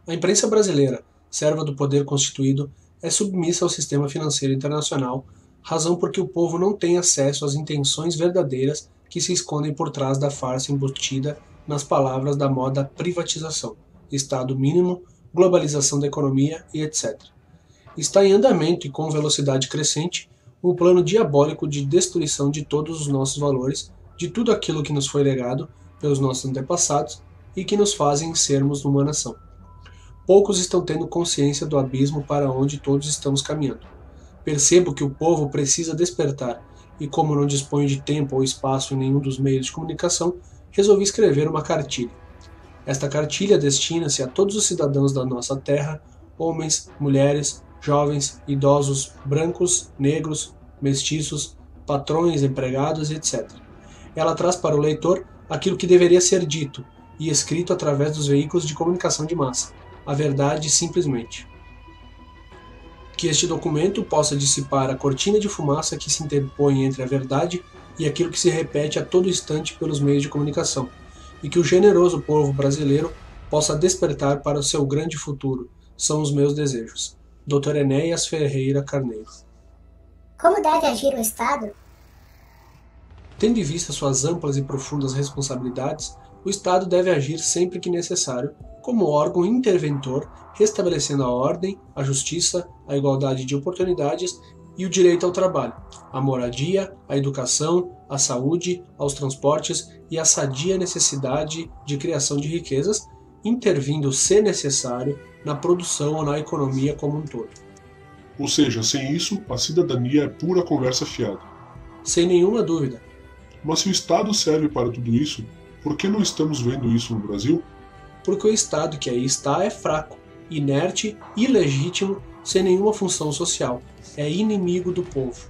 A imprensa brasileira, serva do poder constituído, é submissa ao sistema financeiro internacional, razão porque o povo não tem acesso às intenções verdadeiras que se escondem por trás da farsa embutida nas palavras da moda privatização, Estado mínimo, globalização da economia e etc. Está em andamento e com velocidade crescente um plano diabólico de destruição de todos os nossos valores, de tudo aquilo que nos foi legado pelos nossos antepassados e que nos fazem sermos uma nação. Poucos estão tendo consciência do abismo para onde todos estamos caminhando. Percebo que o povo precisa despertar, e como não disponho de tempo ou espaço em nenhum dos meios de comunicação, resolvi escrever uma cartilha. Esta cartilha destina-se a todos os cidadãos da nossa terra, homens, mulheres, jovens, idosos, brancos, negros, mestiços, patrões, empregados, etc. Ela traz para o leitor aquilo que deveria ser dito e escrito através dos veículos de comunicação de massa, a verdade simplesmente. Que este documento possa dissipar a cortina de fumaça que se interpõe entre a verdade e aquilo que se repete a todo instante pelos meios de comunicação, e que o generoso povo brasileiro possa despertar para o seu grande futuro, são os meus desejos. Dr. Enéas Ferreira Carneiro. Como deve agir o Estado? Tendo em vista suas amplas e profundas responsabilidades, o Estado deve agir sempre que necessário, como órgão interventor, restabelecendo a ordem, a justiça, a igualdade de oportunidades e o direito ao trabalho, à moradia, à educação, à saúde, aos transportes e à sadia necessidade de criação de riquezas, intervindo, se necessário, na produção ou na economia como um todo. Ou seja, sem isso, a cidadania é pura conversa fiada. Sem nenhuma dúvida. Mas se o Estado serve para tudo isso, por que não estamos vendo isso no Brasil? Porque o Estado que aí está é fraco, inerte, ilegítimo, sem nenhuma função social, é inimigo do povo.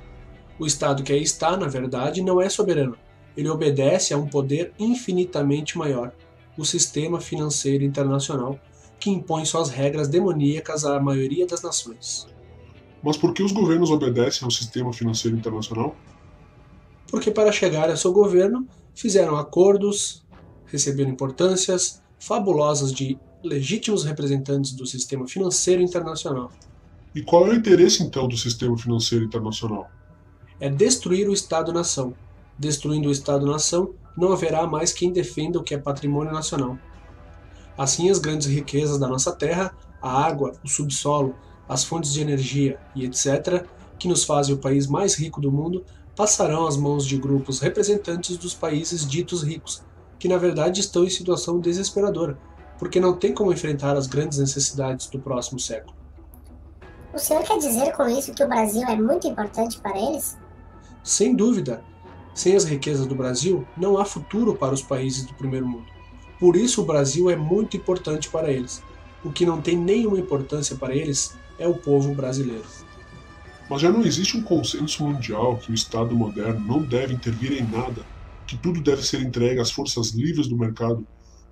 O Estado que aí está, na verdade, não é soberano, ele obedece a um poder infinitamente maior, o sistema financeiro internacional, que impõe suas regras demoníacas à maioria das nações. Mas por que os governos obedecem ao sistema financeiro internacional? Porque para chegar a seu governo, fizeram acordos, receberam importâncias fabulosas de legítimos representantes do sistema financeiro internacional. E qual é o interesse então do sistema financeiro internacional? É destruir o Estado-nação. Destruindo o Estado-nação, não haverá mais quem defenda o que é patrimônio nacional. Assim, as grandes riquezas da nossa terra, a água, o subsolo, as fontes de energia e etc., que nos fazem o país mais rico do mundo, passarão às mãos de grupos representantes dos países ditos ricos, que na verdade estão em situação desesperadora, porque não tem como enfrentar as grandes necessidades do próximo século. O senhor quer dizer com isso que o Brasil é muito importante para eles? Sem dúvida, sem as riquezas do Brasil, não há futuro para os países do primeiro mundo. Por isso o Brasil é muito importante para eles. O que não tem nenhuma importância para eles é o povo brasileiro. Mas já não existe um consenso mundial que o Estado moderno não deve intervir em nada, que tudo deve ser entregue às forças livres do mercado,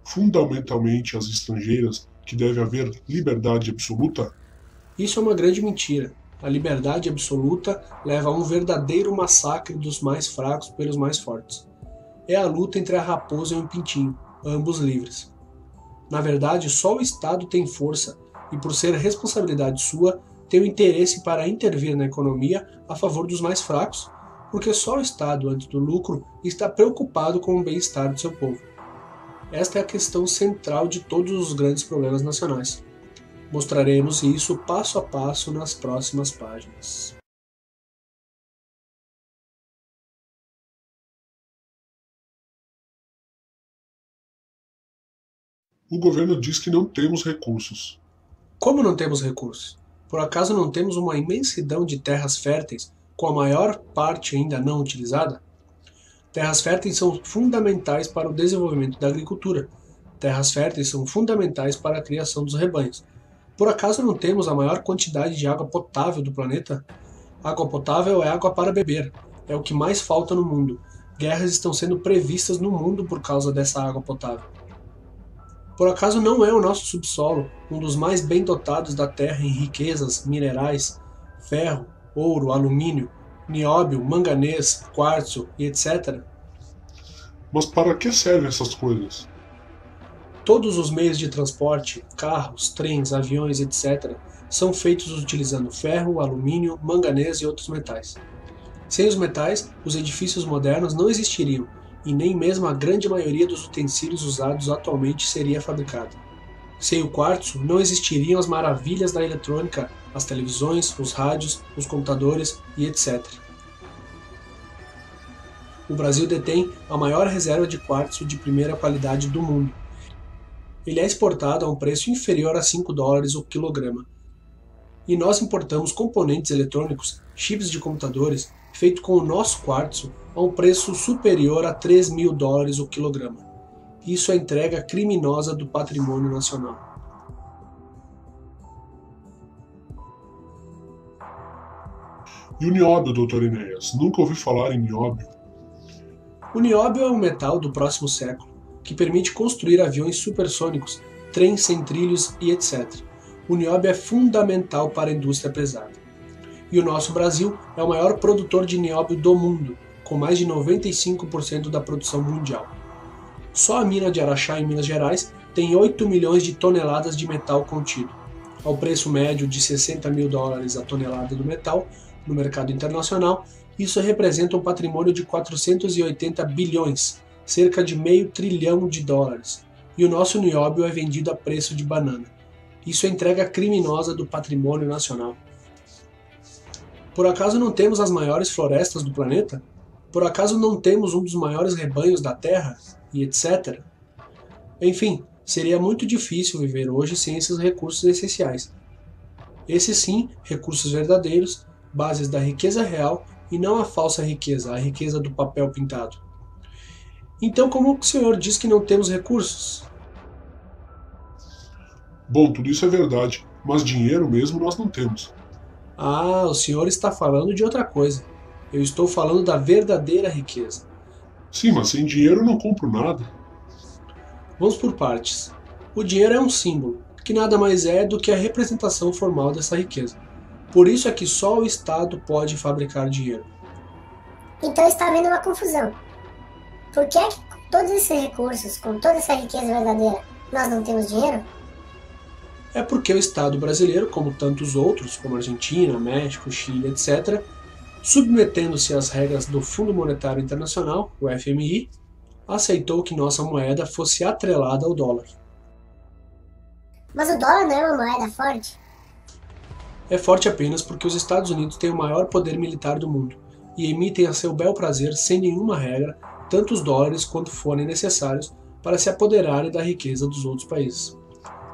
fundamentalmente às estrangeiras, que deve haver liberdade absoluta? Isso é uma grande mentira. A liberdade absoluta leva a um verdadeiro massacre dos mais fracos pelos mais fortes. É a luta entre a raposa e o pintinho, ambos livres. Na verdade, só o Estado tem força e, por ser responsabilidade sua, tem o interesse para intervir na economia a favor dos mais fracos, porque só o Estado, antes do lucro, está preocupado com o bem-estar do seu povo. Esta é a questão central de todos os grandes problemas nacionais. Mostraremos isso passo a passo nas próximas páginas. O governo diz que não temos recursos. Como não temos recursos? Por acaso não temos uma imensidão de terras férteis, com a maior parte ainda não utilizada? Terras férteis são fundamentais para o desenvolvimento da agricultura. Terras férteis são fundamentais para a criação dos rebanhos. Por acaso não temos a maior quantidade de água potável do planeta? Água potável é água para beber. É o que mais falta no mundo. Guerras estão sendo previstas no mundo por causa dessa água potável. Por acaso não é o nosso subsolo um dos mais bem dotados da Terra em riquezas, minerais, ferro, ouro, alumínio, nióbio, manganês, quartzo e etc? Mas para que servem essas coisas? Todos os meios de transporte, carros, trens, aviões, etc., são feitos utilizando ferro, alumínio, manganês e outros metais. Sem os metais, os edifícios modernos não existiriam, e nem mesmo a grande maioria dos utensílios usados atualmente seria fabricada. Sem o quartzo, não existiriam as maravilhas da eletrônica, as televisões, os rádios, os computadores e etc. O Brasil detém a maior reserva de quartzo de primeira qualidade do mundo. Ele é exportado a um preço inferior a $5 o quilograma. E nós importamos componentes eletrônicos, chips de computadores, feito com o nosso quartzo a um preço superior a $3.000 o quilograma. Isso é entrega criminosa do patrimônio nacional. E o nióbio, Dr. Enéas? Nunca ouvi falar em nióbio. O nióbio é um metal do próximo século, que permite construir aviões supersônicos, trens sem trilhos e etc. O nióbio é fundamental para a indústria pesada. E o nosso Brasil é o maior produtor de nióbio do mundo, com mais de 95% da produção mundial. Só a mina de Araxá, em Minas Gerais, tem 8 milhões de toneladas de metal contido. Ao preço médio de $60.000 a tonelada do metal, no mercado internacional, isso representa um patrimônio de 480 bilhões, cerca de $500 bilhão. E o nosso nióbio é vendido a preço de banana. Isso é entrega criminosa do patrimônio nacional. Por acaso não temos as maiores florestas do planeta? Por acaso não temos um dos maiores rebanhos da Terra? E etc. Enfim, seria muito difícil viver hoje sem esses recursos essenciais. Esses sim, recursos verdadeiros, bases da riqueza real e não a falsa riqueza, a riqueza do papel pintado. Então, como o senhor diz que não temos recursos? Bom, tudo isso é verdade, mas dinheiro mesmo nós não temos. Ah, o senhor está falando de outra coisa. Eu estou falando da verdadeira riqueza. Sim, mas sem dinheiro eu não compro nada. Vamos por partes. O dinheiro é um símbolo, que nada mais é do que a representação formal dessa riqueza. Por isso é que só o Estado pode fabricar dinheiro. Então está havendo uma confusão. Por que é que com todos esses recursos, com toda essa riqueza verdadeira, nós não temos dinheiro? É porque o Estado brasileiro, como tantos outros, como Argentina, México, Chile, etc., submetendo-se às regras do Fundo Monetário Internacional, o FMI, aceitou que nossa moeda fosse atrelada ao dólar. Mas o dólar não é uma moeda forte? É forte apenas porque os Estados Unidos têm o maior poder militar do mundo e emitem a seu bel prazer, sem nenhuma regra, tantos dólares quanto forem necessários para se apoderarem da riqueza dos outros países.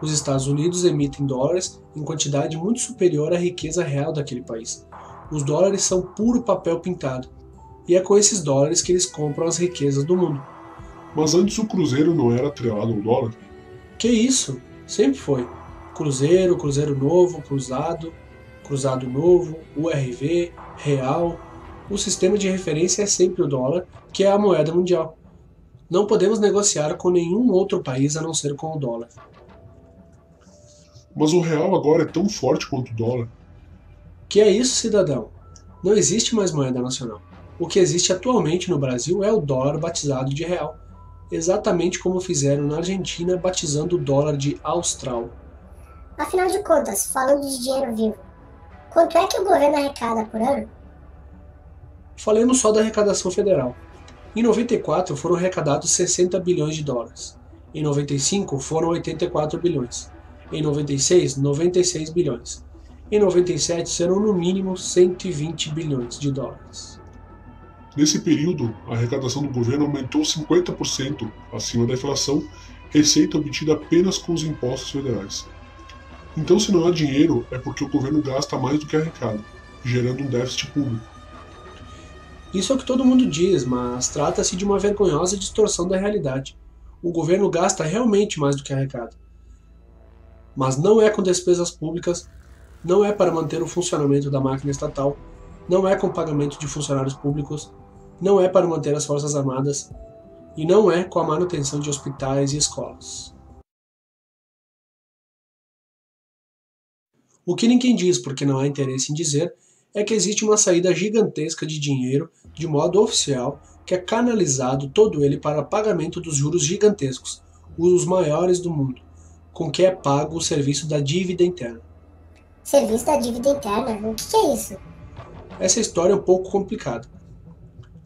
Os Estados Unidos emitem dólares em quantidade muito superior à riqueza real daquele país. Os dólares são puro papel pintado, e é com esses dólares que eles compram as riquezas do mundo. Mas antes o cruzeiro não era atrelado ao dólar? Que isso? Sempre foi. Cruzeiro, cruzeiro novo, cruzado, cruzado novo, URV, real. O sistema de referência é sempre o dólar, que é a moeda mundial. Não podemos negociar com nenhum outro país a não ser com o dólar. Mas o real agora é tão forte quanto o dólar. Que é isso, cidadão? Não existe mais moeda nacional. O que existe atualmente no Brasil é o dólar batizado de real, exatamente como fizeram na Argentina batizando o dólar de austral. Afinal de contas, falando de dinheiro vivo, quanto é que o governo arrecada por ano? Falemos só da arrecadação federal. Em 94 foram arrecadados $60 bilhões. Em 95 foram 84 bilhões. Em 96, 96 bilhões. Em 97 serão no mínimo 120 bilhões de dólares. Nesse período, a arrecadação do governo aumentou 50% acima da inflação, receita obtida apenas com os impostos federais. Então, se não há dinheiro, é porque o governo gasta mais do que arrecada, gerando um déficit público. Isso é o que todo mundo diz, mas trata-se de uma vergonhosa distorção da realidade. O governo gasta realmente mais do que arrecada. Mas não é com despesas públicas, não é para manter o funcionamento da máquina estatal, não é com pagamento de funcionários públicos, não é para manter as Forças Armadas e não é com a manutenção de hospitais e escolas. O que ninguém diz, porque não há interesse em dizer, é que existe uma saída gigantesca de dinheiro, de modo oficial, que é canalizado todo ele para pagamento dos juros gigantescos, os maiores do mundo, com que é pago o serviço da dívida interna. Serviço da dívida interna? O que é isso? Essa história é um pouco complicada.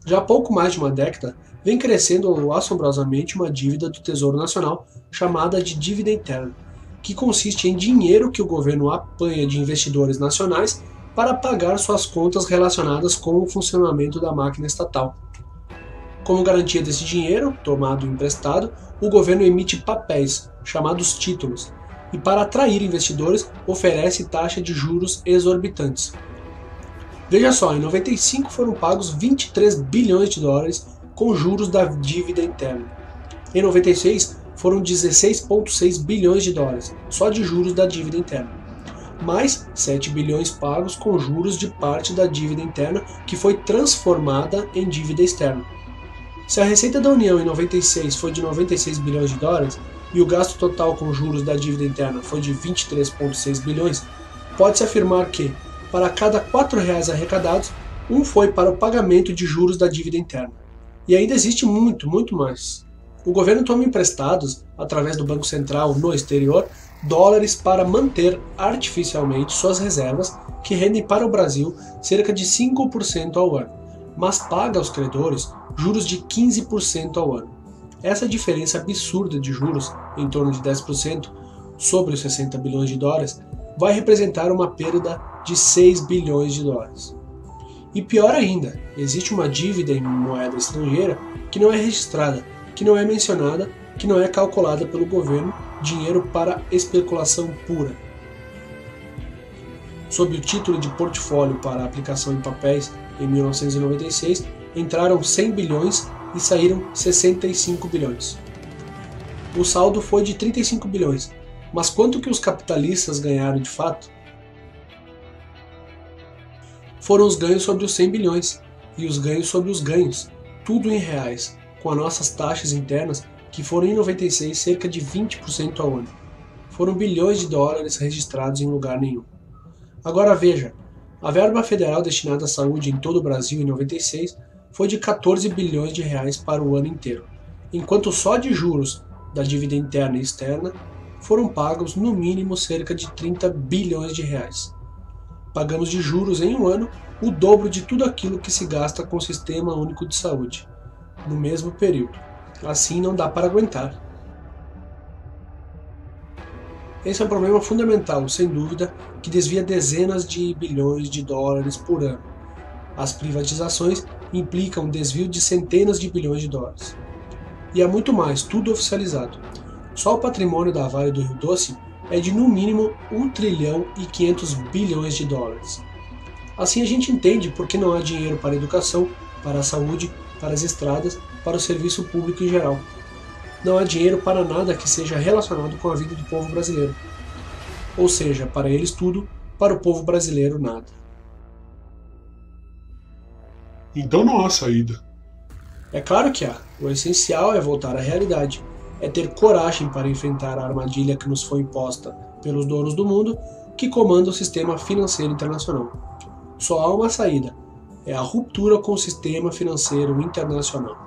Já há pouco mais de uma década, vem crescendo assombrosamente uma dívida do Tesouro Nacional chamada de dívida interna, que consiste em dinheiro que o governo apanha de investidores nacionais para pagar suas contas relacionadas com o funcionamento da máquina estatal. Como garantia desse dinheiro, tomado emprestado, o governo emite papéis, chamados títulos, e para atrair investidores, oferece taxa de juros exorbitantes. Veja só, em 95 foram pagos 23 bilhões de dólares com juros da dívida interna. Em 96 foram 16,6 bilhões de dólares, só de juros da dívida interna. Mais 7 bilhões pagos com juros de parte da dívida interna que foi transformada em dívida externa. Se a receita da União em 96 foi de 96 bilhões de dólares e o gasto total com juros da dívida interna foi de 23,6 bilhões, pode-se afirmar que, para cada R$4 arrecadados, um foi para o pagamento de juros da dívida interna. E ainda existe muito, muito mais. O governo toma emprestados, através do Banco Central no exterior, dólares para manter artificialmente suas reservas, que rendem para o Brasil cerca de 5% ao ano, mas paga aos credores juros de 15% ao ano. Essa diferença absurda de juros, em torno de 10%, sobre os 60 bilhões de dólares, vai representar uma perda de 6 bilhões de dólares. E pior ainda, existe uma dívida em moeda estrangeira que não é registrada, que não é mencionada, que não é calculada pelo governo, dinheiro para especulação pura. Sob o título de portfólio para aplicação em papéis, em 1996, entraram 100 bilhões e saíram 65 bilhões. O saldo foi de 35 bilhões, mas quanto que os capitalistas ganharam de fato? Foram os ganhos sobre os 100 bilhões e os ganhos sobre os ganhos, tudo em reais, com as nossas taxas internas, que foram em 96 cerca de 20% ao ano. Foram bilhões de dólares registrados em lugar nenhum. Agora veja, a verba federal destinada à saúde em todo o Brasil em 96 foi de 14 bilhões de reais para o ano inteiro, enquanto só de juros da dívida interna e externa foram pagos no mínimo cerca de 30 bilhões de reais. Pagamos de juros em um ano o dobro de tudo aquilo que se gasta com o Sistema Único de Saúde, no mesmo período. Assim não dá para aguentar. Esse é um problema fundamental, sem dúvida, que desvia dezenas de bilhões de dólares por ano. As privatizações implicam desvio de centenas de bilhões de dólares. E há muito mais, tudo oficializado. Só o patrimônio da Vale do Rio Doce é de no mínimo 1 trilhão e 500 bilhões de dólares. Assim a gente entende por que não há dinheiro para a educação, para a saúde, para as estradas, para o serviço público em geral. Não há dinheiro para nada que seja relacionado com a vida do povo brasileiro. Ou seja, para eles tudo, para o povo brasileiro nada. Então não há saída. É claro que há. O essencial é voltar à realidade. É ter coragem para enfrentar a armadilha que nos foi imposta pelos donos do mundo que comandam o sistema financeiro internacional. Só há uma saída. É a ruptura com o sistema financeiro internacional.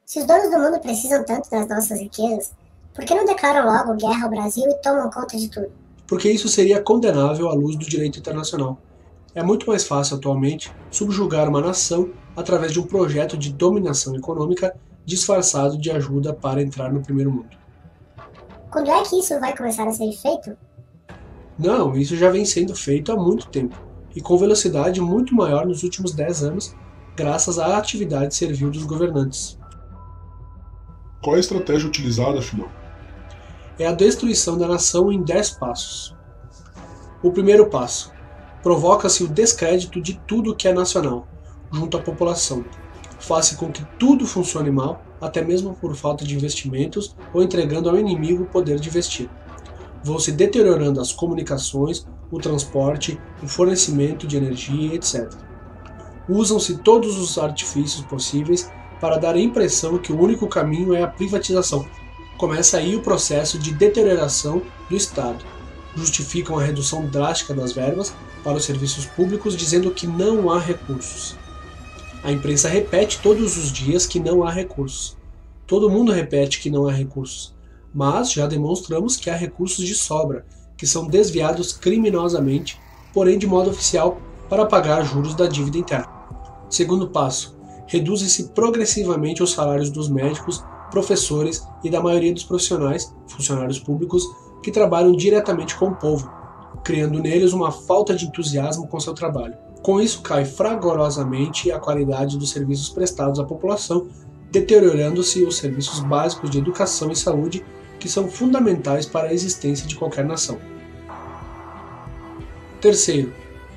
Se os donos do mundo precisam tanto das nossas riquezas, por que não declaram logo guerra ao Brasil e tomam conta de tudo? Porque isso seria condenável à luz do direito internacional. É muito mais fácil atualmente subjugar uma nação através de um projeto de dominação econômica disfarçado de ajuda para entrar no primeiro mundo. Quando é que isso vai começar a ser feito? Não, isso já vem sendo feito há muito tempo, e com velocidade muito maior nos últimos 10 anos, graças à atividade servil dos governantes. Qual é a estratégia utilizada, afinal? É a destruição da nação em 10 passos. O primeiro passo: provoca-se o descrédito de tudo que é nacional, junto à população. Faz com que tudo funcione mal, até mesmo por falta de investimentos ou entregando ao inimigo o poder de investir. Vão se deteriorando as comunicações, o transporte, o fornecimento de energia, etc. Usam-se todos os artifícios possíveis para dar a impressão que o único caminho é a privatização. Começa aí o processo de deterioração do Estado. justificam a redução drástica das verbas para os serviços públicos dizendo que não há recursos. A imprensa repete todos os dias que não há recursos. Todo mundo repete que não há recursos, mas já demonstramos que há recursos de sobra, que são desviados criminosamente, porém de modo oficial, para pagar juros da dívida interna. Segundo passo, reduzem-se progressivamente os salários dos médicos, professores e da maioria dos profissionais, funcionários públicos, que trabalham diretamente com o povo, criando neles uma falta de entusiasmo com seu trabalho. Com isso, cai fragorosamente a qualidade dos serviços prestados à população, deteriorando-se os serviços básicos de educação e saúde, que são fundamentais para a existência de qualquer nação. Terceiro,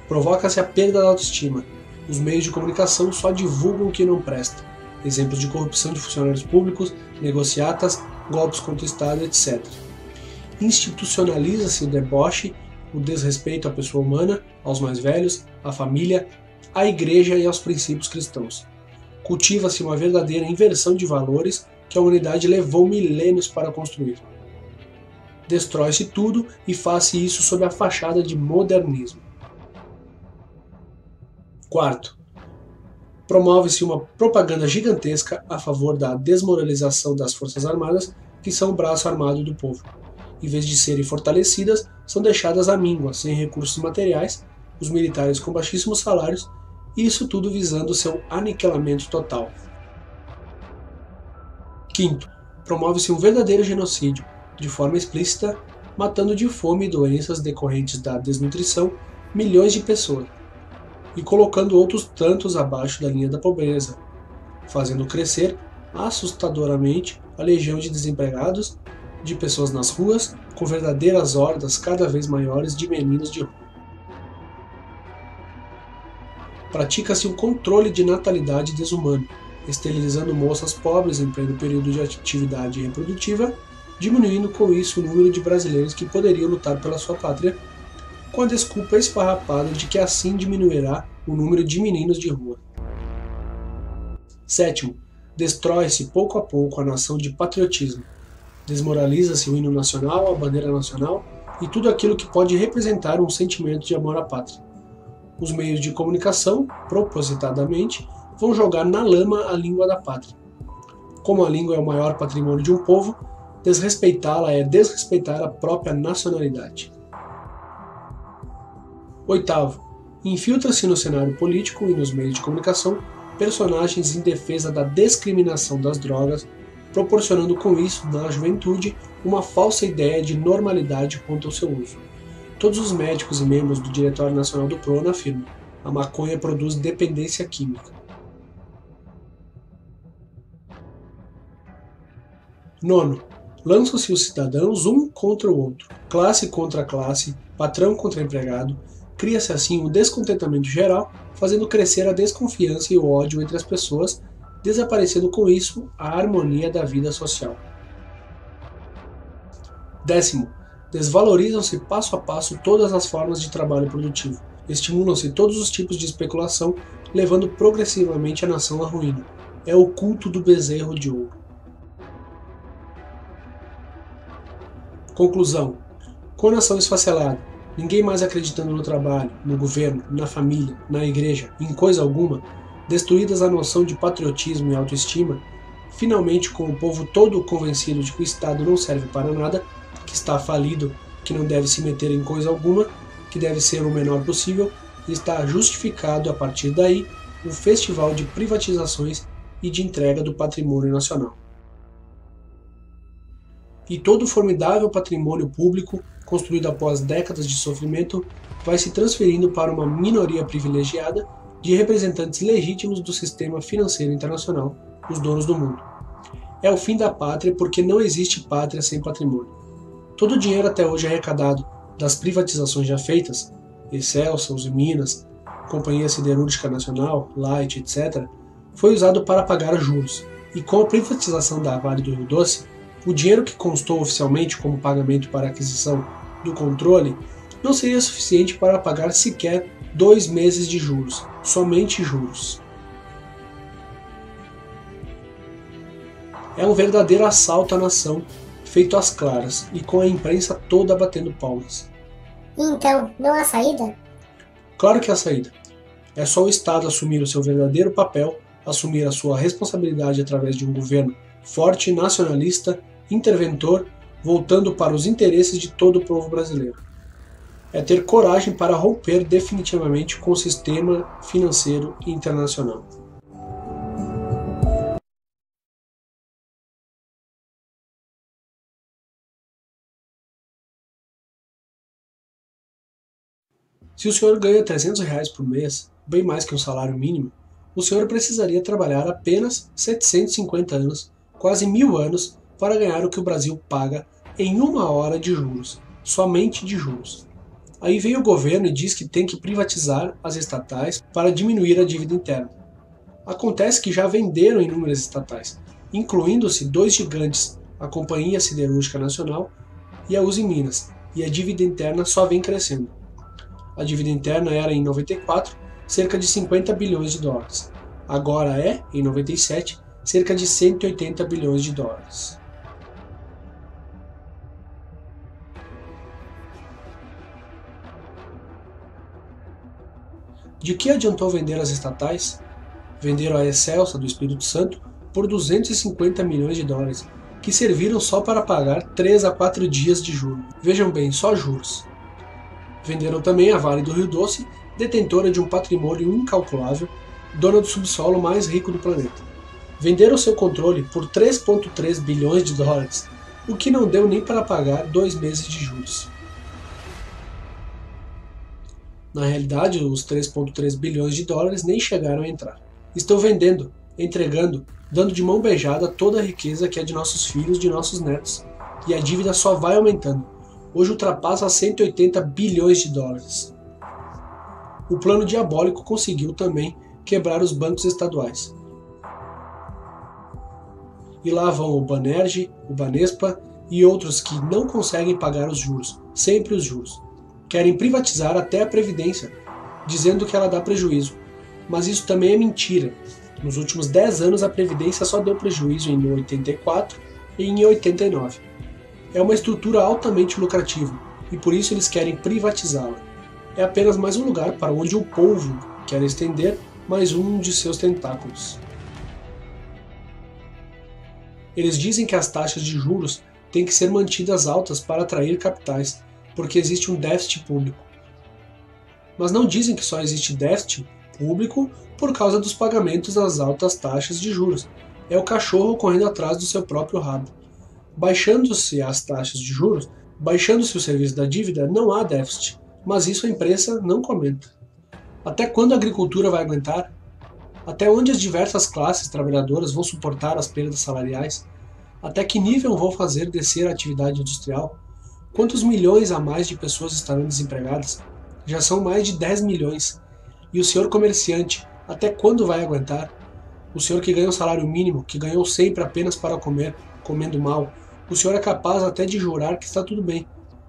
provoca-se a perda da autoestima. Os meios de comunicação só divulgam o que não presta. Exemplos de corrupção de funcionários públicos, negociatas, golpes contra o Estado, etc. Institucionaliza-se o deboche, o desrespeito à pessoa humana, aos mais velhos, à família, à igreja e aos princípios cristãos. Cultiva-se uma verdadeira inversão de valores que a humanidade levou milênios para construir. Destrói-se tudo e faz-se isso sob a fachada de modernismo. Quarto, promove-se uma propaganda gigantesca a favor da desmoralização das Forças Armadas, que são o braço armado do povo. Em vez de serem fortalecidas, são deixadas à míngua, sem recursos materiais, os militares com baixíssimos salários, e isso tudo visando seu aniquilamento total. Quinto, promove-se um verdadeiro genocídio, de forma explícita, matando de fome e doenças decorrentes da desnutrição milhões de pessoas, e colocando outros tantos abaixo da linha da pobreza, fazendo crescer assustadoramente a legião de desempregados, de pessoas nas ruas, com verdadeiras hordas cada vez maiores de meninos de rua. Pratica-se um controle de natalidade desumano, esterilizando moças pobres em pleno período de atividade reprodutiva, diminuindo com isso o número de brasileiros que poderiam lutar pela sua pátria, com a desculpa esfarrapada de que assim diminuirá o número de meninos de rua. Sétimo, destrói-se pouco a pouco a nação de patriotismo. Desmoraliza-se o hino nacional, a bandeira nacional e tudo aquilo que pode representar um sentimento de amor à pátria. Os meios de comunicação, propositadamente, vão jogar na lama a língua da pátria. Como a língua é o maior patrimônio de um povo, desrespeitá-la é desrespeitar a própria nacionalidade. Oitavo, infiltra-se no cenário político e nos meios de comunicação personagens em defesa da descriminação das drogas, proporcionando com isso, na juventude, uma falsa ideia de normalidade quanto ao seu uso. Todos os médicos e membros do Diretório Nacional do PRONA afirmam: a maconha produz dependência química. Nono, lançam-se os cidadãos um contra o outro, classe contra classe, patrão contra empregado, cria-se assim um descontentamento geral, fazendo crescer a desconfiança e o ódio entre as pessoas, desaparecendo com isso a harmonia da vida social. Décimo, desvalorizam-se passo a passo todas as formas de trabalho produtivo, estimulam-se todos os tipos de especulação, levando progressivamente a nação à ruína. É o culto do bezerro de ouro. Conclusão. Com a nação esfacelada, ninguém mais acreditando no trabalho, no governo, na família, na igreja, em coisa alguma, destruídas a noção de patriotismo e autoestima, finalmente com o povo todo convencido de que o Estado não serve para nada, que está falido, que não deve se meter em coisa alguma, que deve ser o menor possível, e está justificado a partir daí o festival de privatizações e de entrega do patrimônio nacional. E todo o formidável patrimônio público, construído após décadas de sofrimento, vai se transferindo para uma minoria privilegiada de representantes legítimos do sistema financeiro internacional, os donos do mundo. É o fim da pátria porque não existe pátria sem patrimônio. Todo o dinheiro até hoje arrecadado das privatizações já feitas, Excelsa, Minas, Companhia Siderúrgica Nacional, Light, etc., foi usado para pagar juros, e com a privatização da Vale do Rio Doce, o dinheiro que constou oficialmente como pagamento para a aquisição do controle não seria suficiente para pagar sequer 2 meses de juros, somente juros. É um verdadeiro assalto à nação, feito às claras e com a imprensa toda batendo palmas. E então, não há saída? Claro que há saída. É só o Estado assumir o seu verdadeiro papel, assumir a sua responsabilidade através de um governo forte, nacionalista, interventor, voltando para os interesses de todo o povo brasileiro. É ter coragem para romper definitivamente com o sistema financeiro internacional. Se o senhor ganha R$ 300 por mês, bem mais que um salário mínimo, o senhor precisaria trabalhar apenas 750 anos, quase 1000 anos, para ganhar o que o Brasil paga em 1 hora de juros, somente de juros. Aí vem o governo e diz que tem que privatizar as estatais para diminuir a dívida interna. Acontece que já venderam inúmeras estatais, incluindo-se 2 gigantes, a Companhia Siderúrgica Nacional e a Uzi Minas, e a dívida interna só vem crescendo. A dívida interna era, em 94, cerca de 50 bilhões de dólares. Agora é, em 97, cerca de 180 bilhões de dólares. De que adiantou vender as estatais? Venderam a Excelsa do Espírito Santo por 250 milhões de dólares, que serviram só para pagar 3 a 4 dias de juros. Vejam bem, só juros. Venderam também a Vale do Rio Doce, detentora de um patrimônio incalculável, dona do subsolo mais rico do planeta. Venderam seu controle por 3,3 bilhões de dólares, o que não deu nem para pagar 2 meses de juros. Na realidade, os 3,3 bilhões de dólares nem chegaram a entrar. Estão vendendo, entregando, dando de mão beijada toda a riqueza que é de nossos filhos, de nossos netos. E a dívida só vai aumentando. Hoje ultrapassa 180 bilhões de dólares. O plano diabólico conseguiu também quebrar os bancos estaduais. E lá vão o Banerj, o Banespa e outros que não conseguem pagar os juros, sempre os juros. Querem privatizar até a Previdência, dizendo que ela dá prejuízo. Mas isso também é mentira. Nos últimos 10 anos a Previdência só deu prejuízo em 84 e em 89. É uma estrutura altamente lucrativa, e por isso eles querem privatizá-la. É apenas mais um lugar para onde o povo quer estender mais um de seus tentáculos. Eles dizem que as taxas de juros têm que ser mantidas altas para atrair capitais, porque existe um déficit público. Mas não dizem que só existe déficit público por causa dos pagamentos das altas taxas de juros. É o cachorro correndo atrás do seu próprio rabo. Baixando-se as taxas de juros, baixando-se o serviço da dívida, não há déficit, mas isso a imprensa não comenta. Até quando a agricultura vai aguentar? Até onde as diversas classes trabalhadoras vão suportar as perdas salariais? Até que nível vão fazer descer a atividade industrial? Quantos milhões a mais de pessoas estarão desempregadas? Já são mais de 10 milhões. E o senhor comerciante, até quando vai aguentar? O senhor que ganha um salário mínimo, que ganhou sempre apenas para comer, comendo mal, o senhor é capaz até de jurar que está tudo bem,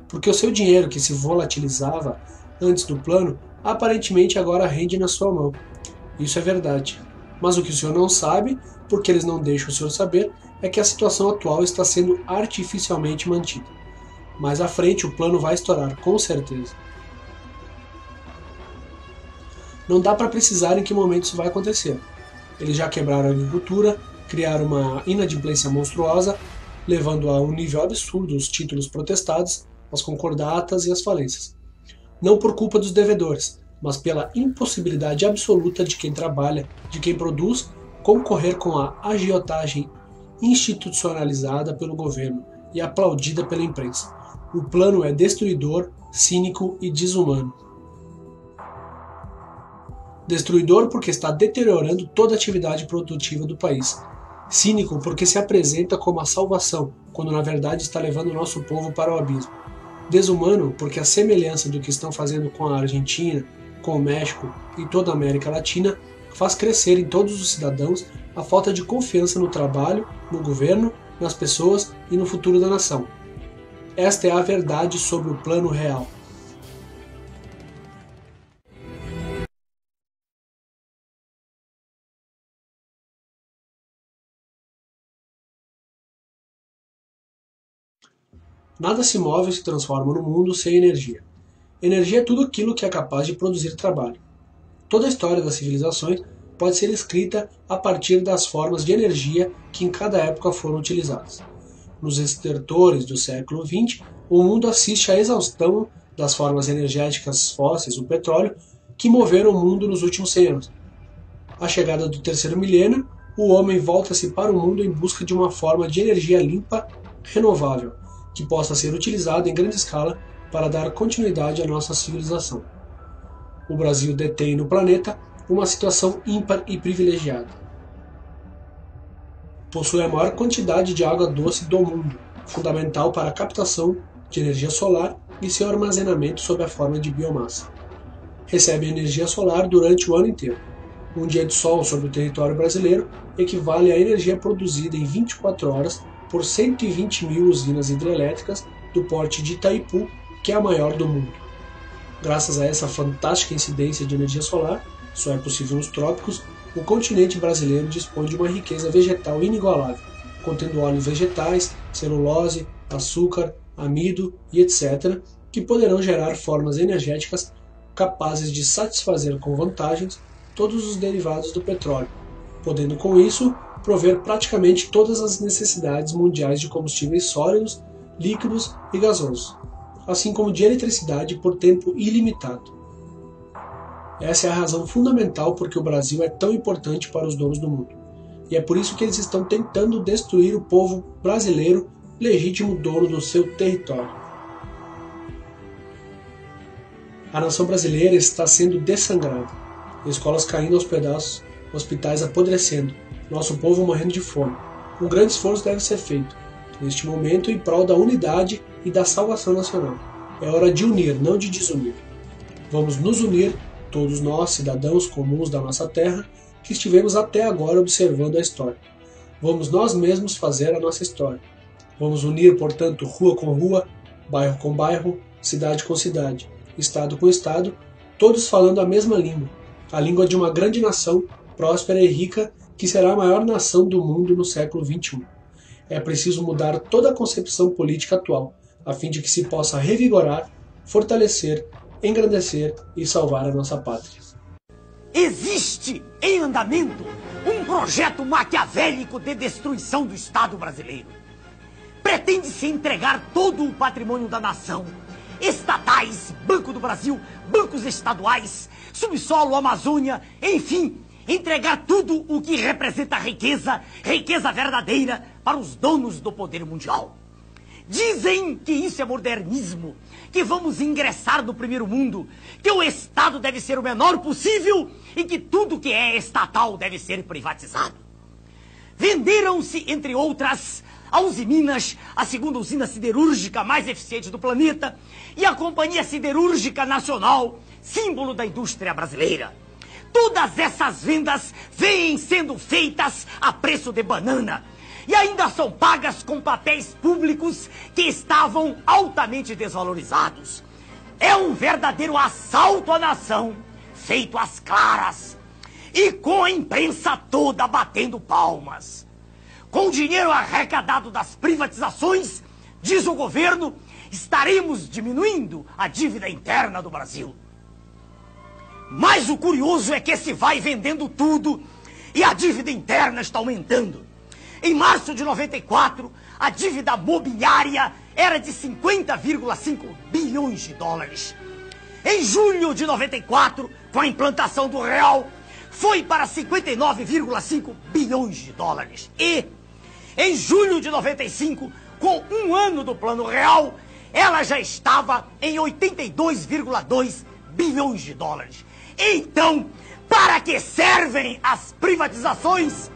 porque o seu dinheiro que se volatilizava antes do plano, aparentemente agora rende na sua mão. Isso é verdade. Mas o que o senhor não sabe, porque eles não deixam o senhor saber, é que a situação atual está sendo artificialmente mantida. Mais à frente o plano vai estourar, com certeza. Não dá para precisar em que momento isso vai acontecer. Eles já quebraram a agricultura, criaram uma inadimplência monstruosa, levando a um nível absurdo os títulos protestados, as concordatas e as falências. Não por culpa dos devedores, mas pela impossibilidade absoluta de quem trabalha, de quem produz, concorrer com a agiotagem institucionalizada pelo governo e aplaudida pela imprensa. O plano é destruidor, cínico e desumano. Destruidor porque está deteriorando toda a atividade produtiva do país. Cínico porque se apresenta como a salvação, quando na verdade está levando o nosso povo para o abismo. Desumano porque a semelhança do que estão fazendo com a Argentina, com o México e toda a América Latina faz crescer em todos os cidadãos a falta de confiança no trabalho, no governo, nas pessoas e no futuro da nação. Esta é a verdade sobre o plano real. Nada se move ou se transforma no mundo sem energia. Energia é tudo aquilo que é capaz de produzir trabalho. Toda a história das civilizações pode ser escrita a partir das formas de energia que em cada época foram utilizadas. Nos estertores do século XX, o mundo assiste à exaustão das formas energéticas fósseis, o petróleo, que moveram o mundo nos últimos 100 anos. À chegada do terceiro milênio, o homem volta-se para o mundo em busca de uma forma de energia limpa, renovável, que possa ser utilizada em grande escala para dar continuidade à nossa civilização. O Brasil detém no planeta uma situação ímpar e privilegiada. Possui a maior quantidade de água doce do mundo, fundamental para a captação de energia solar e seu armazenamento sob a forma de biomassa. Recebe energia solar durante o ano inteiro. Um dia de sol sobre o território brasileiro equivale à energia produzida em 24 horas por 120 mil usinas hidrelétricas do porte de Itaipu, que é a maior do mundo. Graças a essa fantástica incidência de energia solar, só é possível nos trópicos, o continente brasileiro dispõe de uma riqueza vegetal inigualável, contendo óleos vegetais, celulose, açúcar, amido e etc., que poderão gerar formas energéticas capazes de satisfazer com vantagens todos os derivados do petróleo, podendo com isso prover praticamente todas as necessidades mundiais de combustíveis sólidos, líquidos e gasosos, assim como de eletricidade por tempo ilimitado. Essa é a razão fundamental por que o Brasil é tão importante para os donos do mundo, e é por isso que eles estão tentando destruir o povo brasileiro, legítimo dono do seu território. A nação brasileira está sendo dessangrada, escolas caindo aos pedaços, hospitais apodrecendo, nosso povo morrendo de fome. Um grande esforço deve ser feito, neste momento, em prol da unidade e da salvação nacional. É hora de unir, não de desunir. Vamos nos unir, todos nós, cidadãos comuns da nossa terra, que estivemos até agora observando a história. Vamos nós mesmos fazer a nossa história. Vamos unir, portanto, rua com rua, bairro com bairro, cidade com cidade, estado com estado, todos falando a mesma língua, a língua de uma grande nação, próspera e rica, que será a maior nação do mundo no século XXI. É preciso mudar toda a concepção política atual, a fim de que se possa revigorar, fortalecer, engrandecer e salvar a nossa pátria. Existe em andamento um projeto maquiavélico de destruição do Estado brasileiro. Pretende-se entregar todo o patrimônio da nação, estatais, Banco do Brasil, bancos estaduais, subsolo, Amazônia, enfim, entregar tudo o que representa riqueza, riqueza verdadeira, para os donos do poder mundial. Dizem que isso é modernismo, que vamos ingressar no primeiro mundo, que o Estado deve ser o menor possível e que tudo que é estatal deve ser privatizado. Venderam-se, entre outras, a Usiminas, a segunda usina siderúrgica mais eficiente do planeta, e a Companhia Siderúrgica Nacional, símbolo da indústria brasileira. Todas essas vendas vêm sendo feitas a preço de banana e ainda são pagas com papéis públicos que estavam altamente desvalorizados. É um verdadeiro assalto à nação, feito às claras e com a imprensa toda batendo palmas. Com o dinheiro arrecadado das privatizações, diz o governo, estaremos diminuindo a dívida interna do Brasil. Mas o curioso é que se vai vendendo tudo e a dívida interna está aumentando. Em março de 94, a dívida mobiliária era de 50,5 bilhões de dólares. Em julho de 94, com a implantação do real, foi para 59,5 bilhões de dólares. E, em julho de 95, com um ano do Plano Real, ela já estava em 82,2 bilhões de dólares. Então, para que servem as privatizações?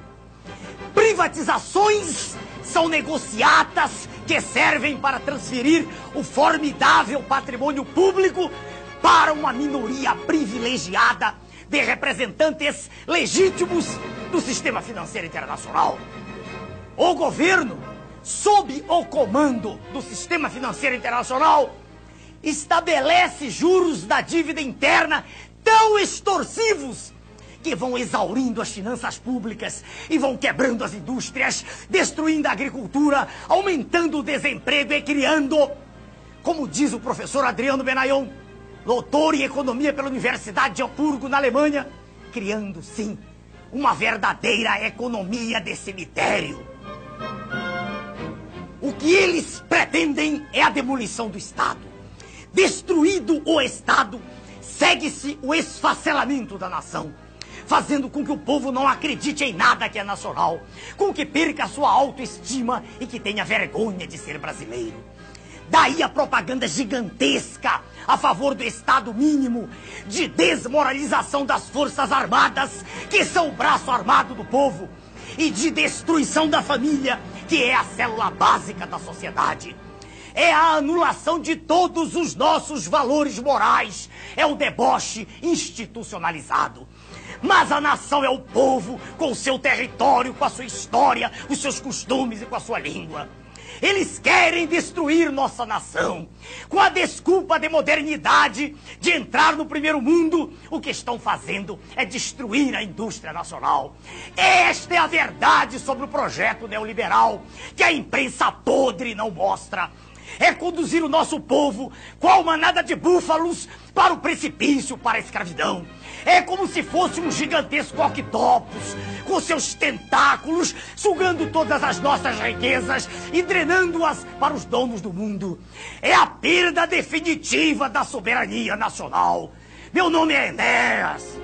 Privatizações são negociatas que servem para transferir o formidável patrimônio público para uma minoria privilegiada de representantes legítimos do sistema financeiro internacional. O governo, sob o comando do sistema financeiro internacional, estabelece juros da dívida interna tão extorsivos que vão exaurindo as finanças públicas e vão quebrando as indústrias, destruindo a agricultura, aumentando o desemprego e criando, como diz o professor Adriano Benayon, doutor em economia pela Universidade de Hamburgo, na Alemanha, criando, sim, uma verdadeira economia de cemitério. O que eles pretendem é a demolição do Estado. Destruído o Estado, segue-se o esfacelamento da nação, fazendo com que o povo não acredite em nada que é nacional, com que perca a sua autoestima e que tenha vergonha de ser brasileiro. Daí a propaganda gigantesca a favor do Estado mínimo, de desmoralização das Forças Armadas, que são o braço armado do povo, e de destruição da família, que é a célula básica da sociedade. É a anulação de todos os nossos valores morais, é o deboche institucionalizado. Mas a nação é o povo, com o seu território, com a sua história, os seus costumes e com a sua língua. Eles querem destruir nossa nação. Com a desculpa de modernidade, de entrar no primeiro mundo, o que estão fazendo é destruir a indústria nacional. Esta é a verdade sobre o projeto neoliberal, que a imprensa podre não mostra. É conduzir o nosso povo, qual manada de búfalos, para o precipício, para a escravidão. É como se fosse um gigantesco octopus, com seus tentáculos, sugando todas as nossas riquezas e drenando-as para os donos do mundo. É a perda definitiva da soberania nacional. Meu nome é Enéas.